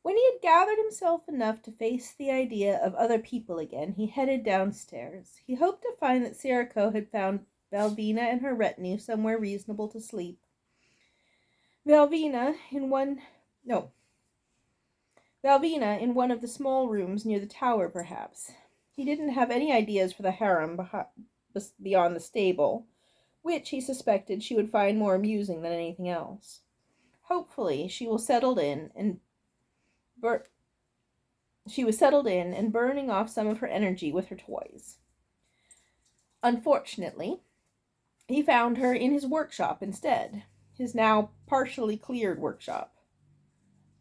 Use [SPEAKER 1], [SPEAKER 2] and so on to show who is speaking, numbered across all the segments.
[SPEAKER 1] When he had gathered himself enough to face the idea of other people again, he headed downstairs. He hoped to find that Sirocco had found Belvina and her retinue somewhere reasonable to sleep. Belvina in one of the small rooms near the tower, perhaps. He didn't have any ideas for the harem beyond the stable, which he suspected she would find more amusing than anything else. Hopefully, was settled in and burning off some of her energy with her toys. Unfortunately, he found her in his workshop instead, his now partially cleared workshop.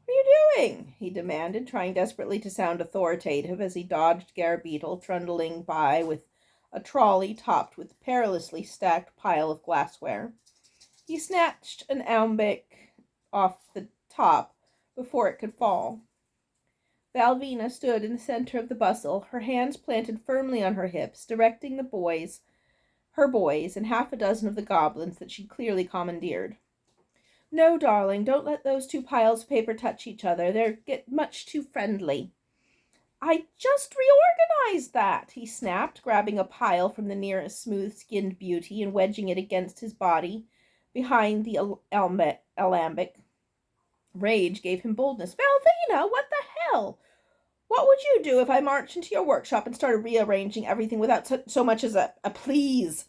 [SPEAKER 1] "What are you doing?" he demanded, trying desperately to sound authoritative as he dodged Beetle trundling by with a trolley topped with a perilously stacked pile of glassware. He snatched an alembic off the top before it could fall. Belvina stood in the center of the bustle, her hands planted firmly on her hips, directing her boys, and half a dozen of the goblins that she'd clearly commandeered. "No, darling, don't let those two piles of paper touch each other. They get much too friendly." "I just reorganized that," he snapped, grabbing a pile from the nearest smooth-skinned beauty and wedging it against his body behind the alembic. Rage gave him boldness. "Belvina, what the hell? What would you do if I marched into your workshop and started rearranging everything without so much as a please?"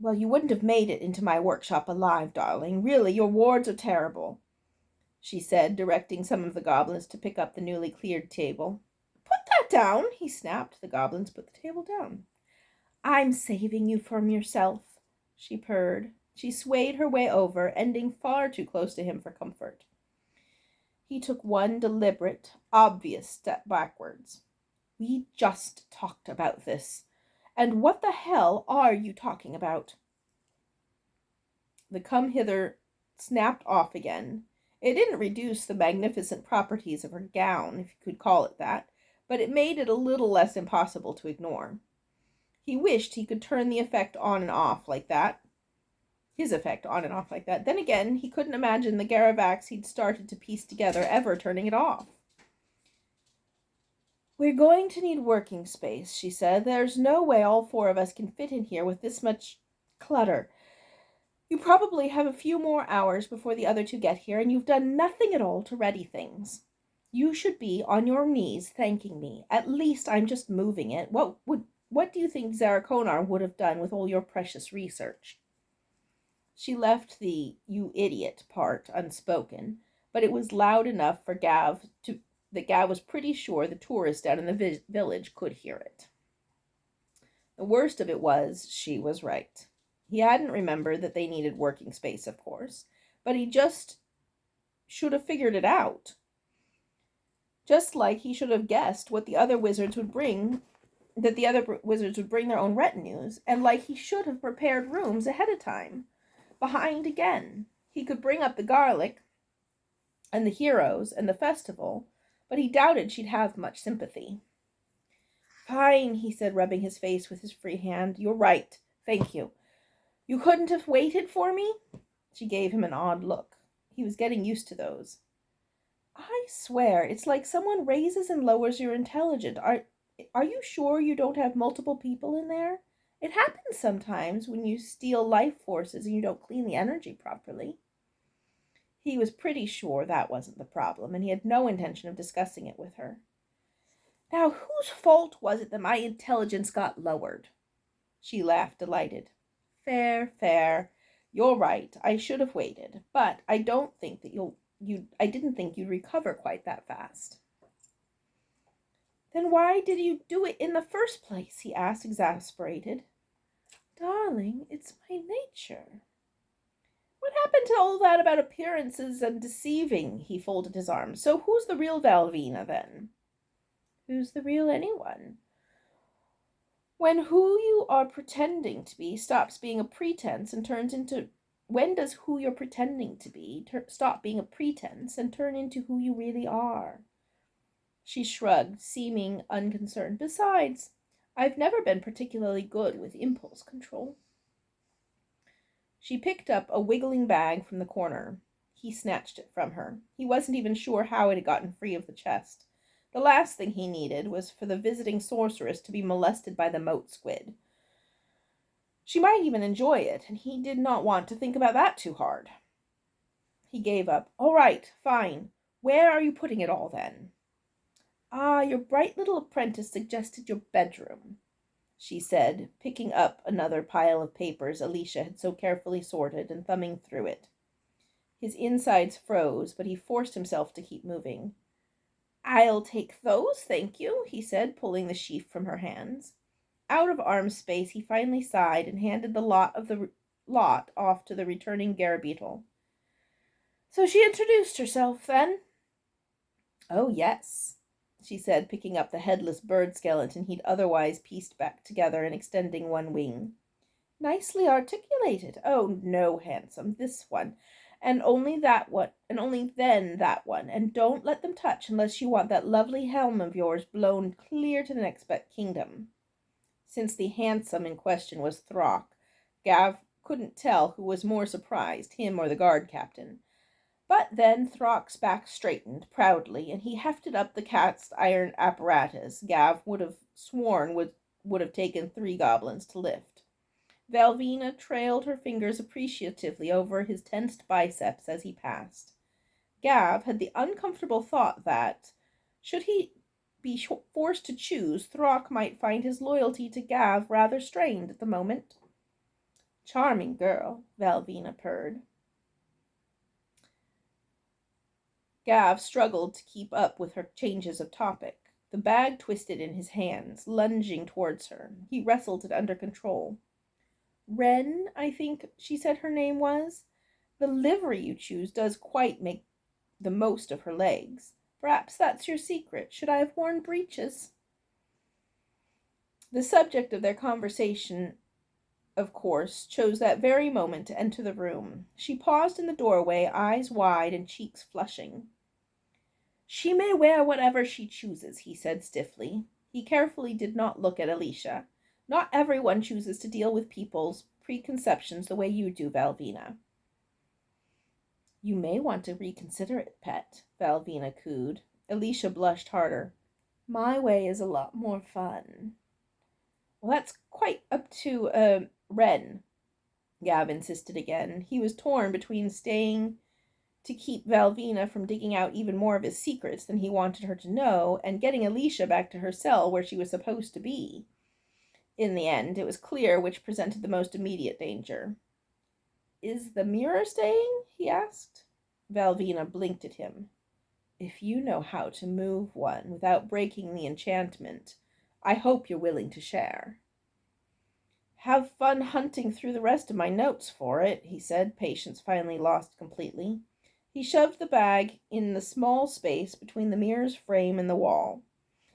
[SPEAKER 1] "Well, you wouldn't have made it into my workshop alive, darling. Really, your wards are terrible," she said, directing some of the goblins to pick up the newly cleared table. "Put that down," he snapped. The goblins put the table down. "I'm saving you from yourself," she purred. She swayed her way over, ending far too close to him for comfort. He took one deliberate, obvious step backwards. "We just talked about this. And what the hell are you talking about?" The come hither snapped off again. It didn't reduce the magnificent properties of her gown, if you could call it that, but it made it a little less impossible to ignore. He wished he could turn the effect on and off like that. His effect on and off like that. Then again, he couldn't imagine the Garavax he'd started to piece together ever turning it off. "We're going to need working space," she said. "There's no way all four of us can fit in here with this much clutter. You probably have a few more hours before the other two get here, and you've done nothing at all to ready things. You should be on your knees thanking me. At least I'm just moving it. What do you think Zarakonar would have done with all your precious research?" She left the "you idiot" part unspoken, but it was loud enough for that Gav was pretty sure the tourists down in the village could hear it. The worst of it was, she was right. He hadn't remembered that they needed working space, of course, but he just should have figured it out. Just like he should have guessed what the other wizards would bring, that the other wizards would bring their own retinues, and like he should have prepared rooms ahead of time. Behind again. He could bring up the garlic and the heroes and the festival, but he doubted she'd have much sympathy. "Fine," he said, rubbing his face with his free hand. "You're right. Thank you. You couldn't have waited for me?" She gave him an odd look. He was getting used to those. "I swear, it's like someone raises and lowers your intelligence. Are you sure you don't have multiple people in there? It happens sometimes when you steal life forces and you don't clean the energy properly." He was pretty sure that wasn't the problem, and he had no intention of discussing it with her. "Now, whose fault was it that my intelligence got lowered?" She laughed, delighted. "Fair, fair. You're right. I should have waited, but I didn't think you'd recover quite that fast." "Then why did you do it in the first place?" he asked, exasperated. "Darling, it's my nature." "What happened to all that about appearances and deceiving?" He folded his arms. "So who's the real Belvina, then?" "Who's the real anyone? When who you are pretending to be stops being a pretense and turns into... When does who you're pretending to be stop being a pretense and turn into who you really are?" She shrugged, seeming unconcerned. "Besides, I've never been particularly good with impulse control." She picked up a wiggling bag from the corner. He snatched it from her. He wasn't even sure how it had gotten free of the chest. The last thing he needed was for the visiting sorceress to be molested by the moat squid. She might even enjoy it, and he did not want to think about that too hard. He gave up. All right, fine. Where are you putting it all, then? Ah, your bright little apprentice suggested your bedroom, she said, picking up another pile of papers Alicia had so carefully sorted and thumbing through it. His insides froze, but he forced himself to keep moving. I'll take those, thank you, he said, pulling the sheaf from her hands. Out of arm space, he finally sighed and handed the lot off to the returning Garabeetle. So she introduced herself, then? Oh, yes, she said, picking up the headless bird skeleton he'd otherwise pieced back together and extending one wing. Nicely articulated. Oh, no, handsome, this one. And only that one, and only then that one. And don't let them touch unless you want that lovely helm of yours blown clear to the next kingdom. Since the handsome in question was Throck, Gav couldn't tell who was more surprised, him or the guard captain. But then Throck's back straightened proudly, and he hefted up the cast iron apparatus Gav would have sworn would have taken 3 goblins to lift. Velvina trailed her fingers appreciatively over his tensed biceps as he passed. Gav had the uncomfortable thought that, should he be forced to choose, Throck might find his loyalty to Gav rather strained at the moment. Charming girl, Velvina purred. Gav struggled to keep up with her changes of topic. The bag twisted in his hands, lunging towards her. He wrestled it under control. Wren, I think she said her name was. The livery you choose does quite make the most of her legs. Perhaps that's your secret. Should I have worn breeches? The subject of their conversation, of course, chose that very moment to enter the room. She paused in the doorway, eyes wide and cheeks flushing. She may wear whatever she chooses, he said stiffly. He carefully did not look at Alicia. Not everyone chooses to deal with people's preconceptions the way you do, Velvina. You may want to reconsider it, pet, Velvina cooed. Alicia blushed harder. My way is a lot more fun. Well, that's quite up to, Wren, Gav insisted again. He was torn between staying to keep Velvina from digging out even more of his secrets than he wanted her to know, and getting Alicia back to her cell where she was supposed to be. In the end, it was clear which presented the most immediate danger. Is the mirror staying? He asked. Velvina blinked at him. If you know how to move one without breaking the enchantment, I hope you're willing to share. Have fun hunting through the rest of my notes for it, he said, patience finally lost completely. He shoved the bag in the small space between the mirror's frame and the wall.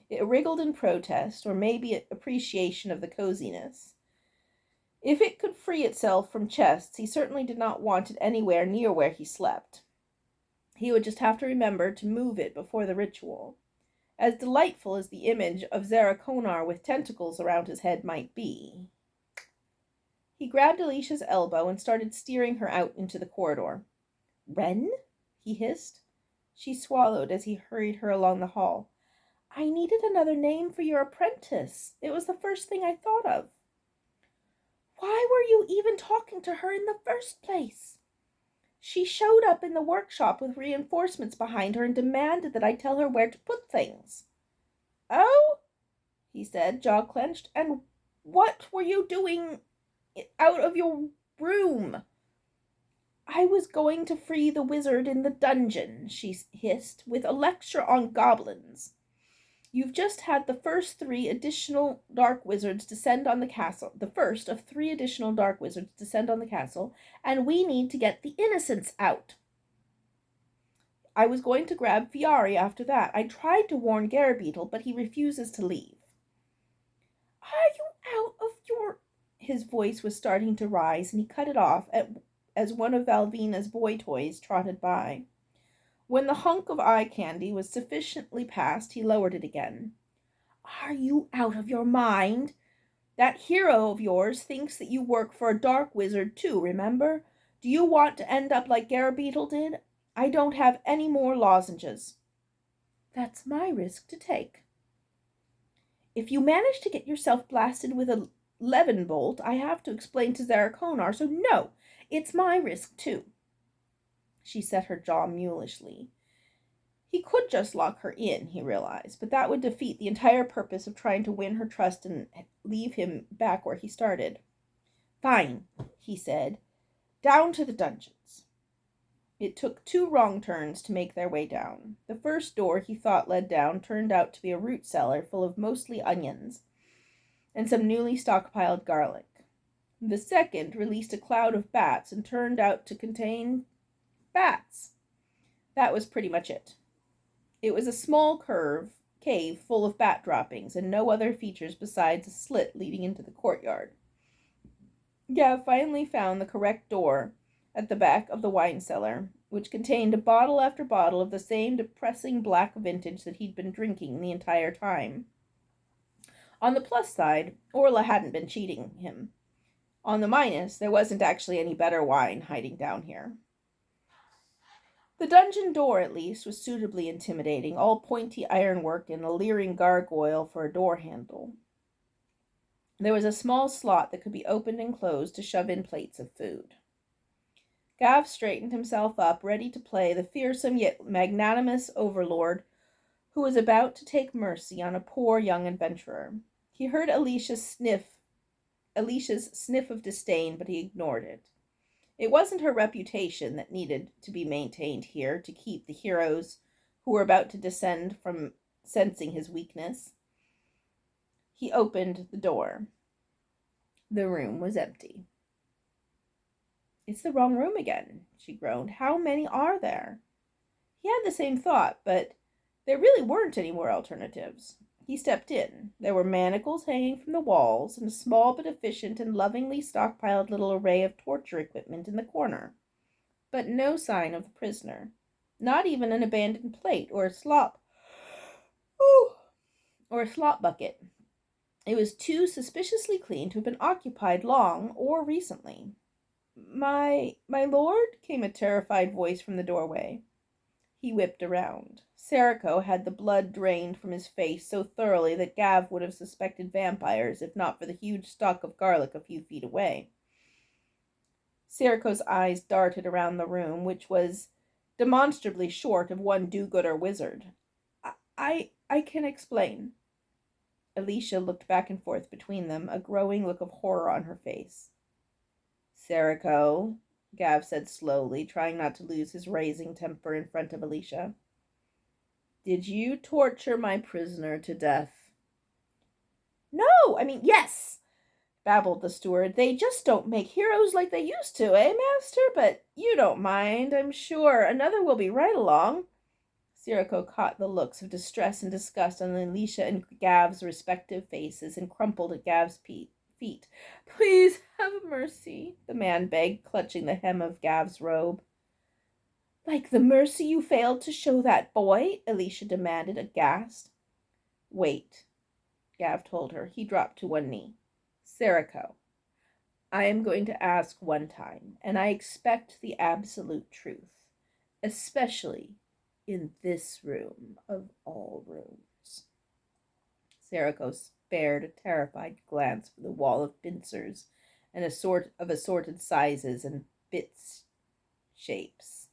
[SPEAKER 1] It wriggled in protest, or maybe appreciation of the coziness. If it could free itself from chests, he certainly did not want it anywhere near where he slept. He would just have to remember to move it before the ritual. As delightful as the image of Zarakonar with tentacles around his head might be. He grabbed Alicia's elbow and started steering her out into the corridor. Wren? He hissed. She swallowed as he hurried her along the hall. I needed another name for your apprentice. It was the first thing I thought of. Why were you even talking to her in the first place? She showed up in the workshop with reinforcements behind her and demanded that I tell her where to put things. Oh, he said, jaw clenched. And what were you doing out of your room? I was going to free the wizard in the dungeon, she hissed, with a lecture on goblins. You've just had the first 3 additional dark wizards descend on the castle, the first of 3 additional dark wizards descend on the castle, and we need to get the innocents out. I was going to grab Fiari after that. I tried to warn Garabeetle, but he refuses to leave. Are you out of your... His voice was starting to rise, and he cut it off as one of Velvina's boy toys trotted by. When the hunk of eye candy was sufficiently past, he lowered it again. Are you out of your mind? That hero of yours thinks that you work for a dark wizard too, remember? Do you want to end up like Garabeetle did? I don't have any more lozenges. That's my risk to take. If you manage to get yourself blasted with a levin bolt, I have to explain to Zarakonar, so no, it's my risk too. She set her jaw mulishly. He could just lock her in, he realized, but that would defeat the entire purpose of trying to win her trust and leave him back where he started. Fine, he said. Down to the dungeons. It took 2 wrong turns to make their way down. The first door he thought led down turned out to be a root cellar full of mostly onions and some newly stockpiled garlic. The second released a cloud of bats and turned out to contain bats. That was pretty much it. It was a small cave full of bat droppings and no other features besides a slit leading into the courtyard. Gav finally found the correct door at the back of the wine cellar, which contained bottle after bottle of the same depressing black vintage that he'd been drinking the entire time. On the plus side, Orla hadn't been cheating him. On the minus, there wasn't actually any better wine hiding down here. The dungeon door, at least, was suitably intimidating, all pointy ironwork and a leering gargoyle for a door handle. There was a small slot that could be opened and closed to shove in plates of food. Gav straightened himself up, ready to play the fearsome yet magnanimous overlord who was about to take mercy on a poor young adventurer. He heard Alicia's sniff of disdain, but he ignored it. It wasn't her reputation that needed to be maintained here to keep the heroes who were about to descend from sensing his weakness. He opened the door. The room was empty. It's the wrong room again, she groaned. How many are there? He had the same thought, but there really weren't any more alternatives. He stepped in. There were manacles hanging from the walls, and a small but efficient and lovingly stockpiled little array of torture equipment in the corner. But no sign of the prisoner. Not even an abandoned plate or a slop bucket. It was too suspiciously clean to have been occupied long or recently. My lord, came a terrified voice from the doorway. He whipped around. Serico had the blood drained from his face so thoroughly that Gav would have suspected vampires if not for the huge stalk of garlic a few feet away. Serico's eyes darted around the room, which was demonstrably short of one do-gooder wizard. I can explain. Alicia looked back and forth between them, a growing look of horror on her face. Serico, Gav said slowly, trying not to lose his rising temper in front of Alicia. Did you torture my prisoner to death? No, yes, babbled the steward. They just don't make heroes like they used to, master? But you don't mind, I'm sure. Another will be right along. Serico caught the looks of distress and disgust on Alicia and Gav's respective faces and crumpled at Gav's feet. Please have mercy, the man begged, clutching the hem of Gav's robe. Like the mercy you failed to show that boy? Alicia demanded, aghast. Wait, Gav told her. He dropped to one knee. Serico, I am going to ask one time, and I expect the absolute truth, especially in this room of all rooms. Serico spared a terrified glance for the wall of pincers and assorted sizes and bits shapes.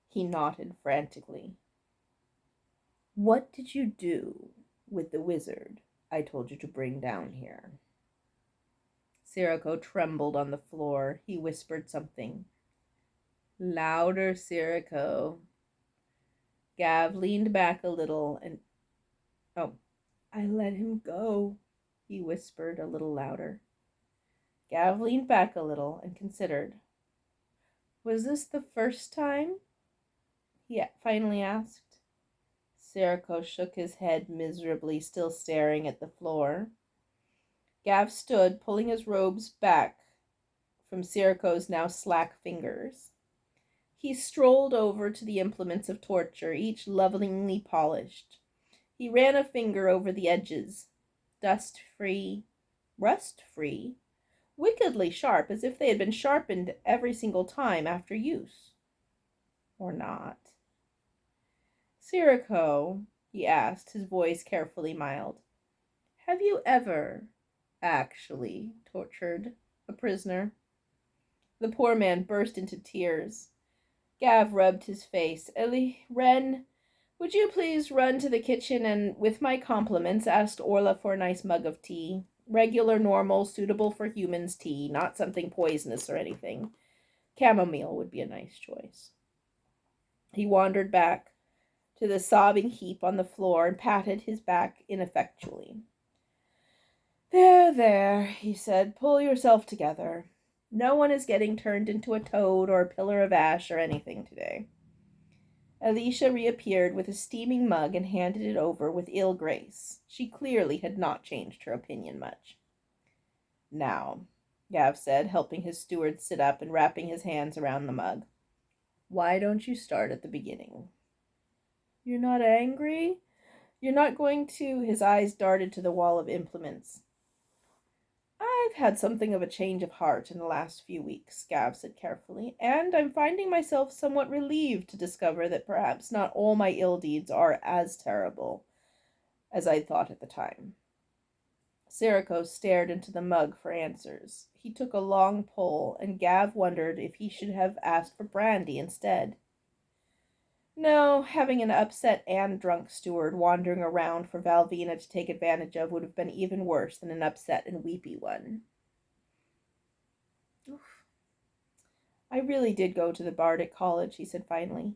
[SPEAKER 1] He nodded frantically. What did you do with the wizard I told you to bring down here? Serico trembled on the floor. He whispered something. Louder, Serico. Gav leaned back a little and... I let him go, he whispered a little louder. Gav leaned back a little and considered. Was this the first time? He finally asked. Serico shook his head miserably, still staring at the floor. Gav stood, pulling his robes back from Serico's now slack fingers. He strolled over to the implements of torture, each lovingly polished. He ran a finger over the edges, dust-free, rust-free, wickedly sharp, as if they had been sharpened every single time after use. or not. Sirocco, he asked, his voice carefully mild, have you ever actually tortured a prisoner? The poor man burst into tears. Gav rubbed his face. Wren, would you please run to the kitchen and, with my compliments, ask Orla for a nice mug of tea? Regular, normal, suitable for humans tea, not something poisonous or anything. Chamomile would be a nice choice. He wandered back to the sobbing heap on the floor and patted his back ineffectually. There, he said, pull yourself together. No one is getting turned into a toad or a pillar of ash or anything today. Alicia reappeared with a steaming mug and handed it over with ill grace. She clearly had not changed her opinion much. Now, Gav said, helping his steward sit up and wrapping his hands around the mug, why don't you start at the beginning? You're not angry? You're not going to... His eyes darted to the wall of implements. I've had something of a change of heart in the last few weeks, Gav said carefully, and I'm finding myself somewhat relieved to discover that perhaps not all my ill deeds are as terrible as I thought at the time. Sirocco stared into the mug for answers. He took a long pull, and Gav wondered if he should have asked for brandy instead. No, having an upset and drunk steward wandering around for Valvina to take advantage of would have been even worse than an upset and weepy one. Oof. I really did go to the Bardic College, he said finally.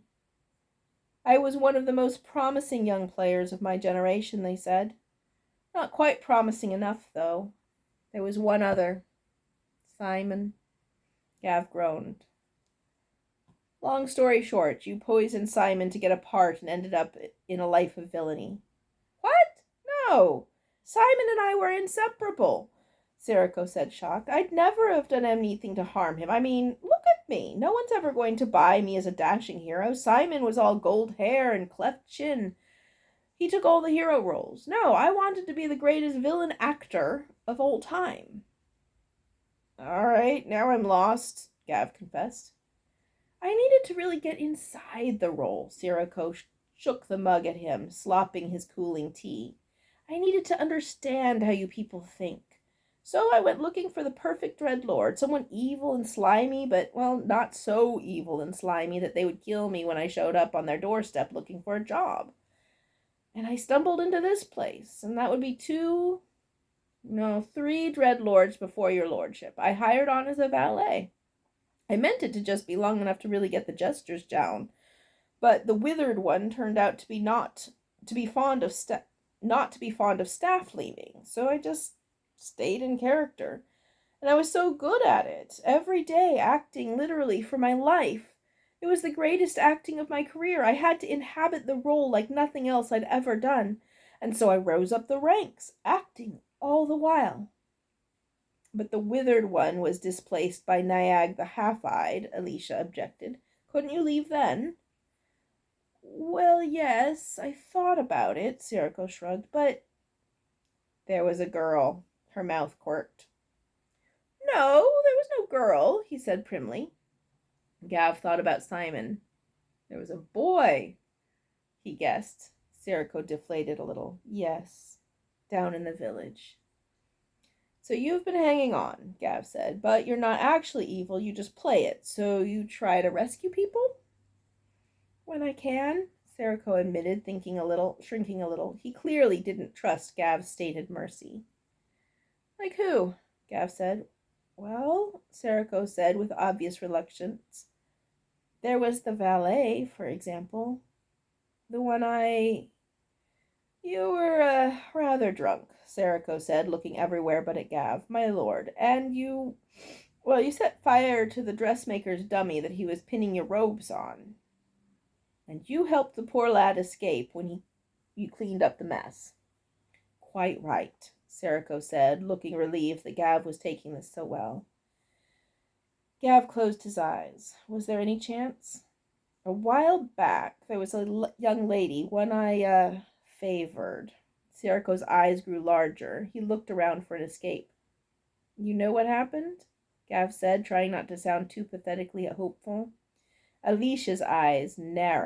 [SPEAKER 1] I was one of the most promising young players of my generation, they said. Not quite promising enough, though. There was one other. Simon. Gav groaned. Long story short, you poisoned Simon to get a part and ended up in a life of villainy. What? No. Simon and I were inseparable, Sirocco said, shocked. I'd never have done anything to harm him. I mean, look at me. No one's ever going to buy me as a dashing hero. Simon was all gold hair and cleft chin. He took all the hero roles. No, I wanted to be the greatest villain actor of all time. All right, now I'm lost, Gav confessed. I needed to really get inside the role. Sirocco shook the mug at him, slopping his cooling tea. I needed to understand how you people think. So I went looking for the perfect Dreadlord, someone evil and slimy, but, well, not so evil and slimy that they would kill me when I showed up on their doorstep looking for a job. And I stumbled into this place, and that would be 3 Dreadlords before your lordship. I hired on as a valet. I meant it to just be long enough to really get the gestures down, but the withered one turned out to be not to be fond of staff leaving, so I just stayed in character. And I was so good at it, every day acting literally for my life. It was the greatest acting of my career. I had to inhabit the role like nothing else I'd ever done, and so I rose up the ranks, acting all the while. But the withered one was displaced by Niag the half-eyed, Alicia objected. Couldn't you leave then? Well, yes, I thought about it, Sirocco shrugged, but... There was a girl. Her mouth quirked. No, there was no girl, he said primly. Gav thought about Simon. There was a boy, he guessed. Sirocco deflated a little. Yes, down in the village. So you've been hanging on, Gav said, but you're not actually evil, you just play it. So you try to rescue people? When I can, Sirocco admitted, shrinking a little. He clearly didn't trust Gav's stated mercy. Like who? Gav said. Well, Sirocco said with obvious reluctance. There was the valet, for example. The one You were, rather drunk, Sirocco said, looking everywhere but at Gav. My lord, and you set fire to the dressmaker's dummy that he was pinning your robes on. And you helped the poor lad escape when you cleaned up the mess. Quite right, Sirocco said, looking relieved that Gav was taking this so well. Gav closed his eyes. Was there any chance? A while back, there was a young lady, one I favored. Sirocco's eyes grew larger. He looked around for an escape. You know what happened? Gav said, trying not to sound too pathetically hopeful. Alicia's eyes narrowed.